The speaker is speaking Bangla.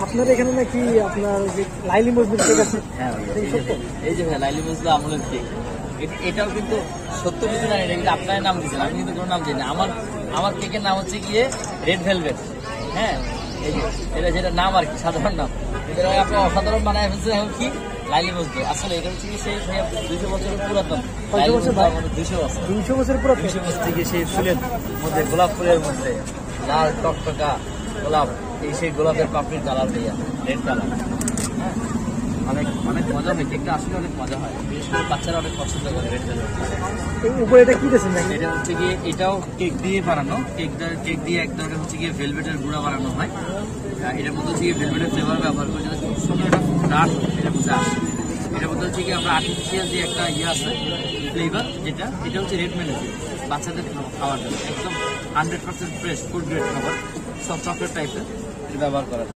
আপনার এখানে নাকি আপনার লাইলি মজদুর কেক আছে? হ্যাঁ এই যে ভাই লাইলি মজদুর আমলের কেক, এটাও কিন্তু সত্য কিছু জানি না, কিন্তু আপনার নাম দিচ্ছেন, আমি কিন্তু কোনো নাম জানি না। আমার কেকের নাম হচ্ছে গিয়ে রেড ভেলভেট। হ্যাঁ, এই যে এটা যেটা নাম আর কি, সাধারণ নাম, কিন্তু আপনার অসাধারণ বানায় ফেলছে এখন কি লাইলি মজদুর। আসলে এটা হচ্ছে সেই 200 বছরের পুরাতন। 200 বছর 200 বছরের পুরো 200 বছর থেকে সেই ফুলের মধ্যে, গোলাপ ফুলের মধ্যে লাল টকটকা গোলাপ, এই সেই গোলাপের পাপড়ির কালার দিয়া রেড কালার। হ্যাঁ, অনেক অনেক মজা হয় কেকটা, আসলে অনেক মজা হয়, বিশেষ করে বাচ্চারা অনেক পছন্দ করে রেড ভেলভেট। এই উপরে এটা কি দিয়েছেন নাকি? এটা হচ্ছে গিয়ে এটাও কেক দিয়ে বানানো, কেক দিয়ে এক ধরনের হচ্ছে গিয়ে ভেলভেটের গুঁড়া বানানো হয়। এটার মধ্যে হচ্ছে গিয়ে ভেলভেটের ফ্লেভার ব্যবহার করে, যাতে খুব সুন্দর একটা ডার্ক এটার মধ্যে আসে। এটার মধ্যে হচ্ছে গিয়ে আমরা আর্টিফিশিয়াল যে একটা আছে ফ্লেভার, এটা হচ্ছে রেড মেলেছে বাচ্চাদের খাওয়ার জন্য, একদম 100% ফ্রেশ ফুড গ্রেড খাবার, সব চকলেট টাইপের এটা ব্যবহার করা।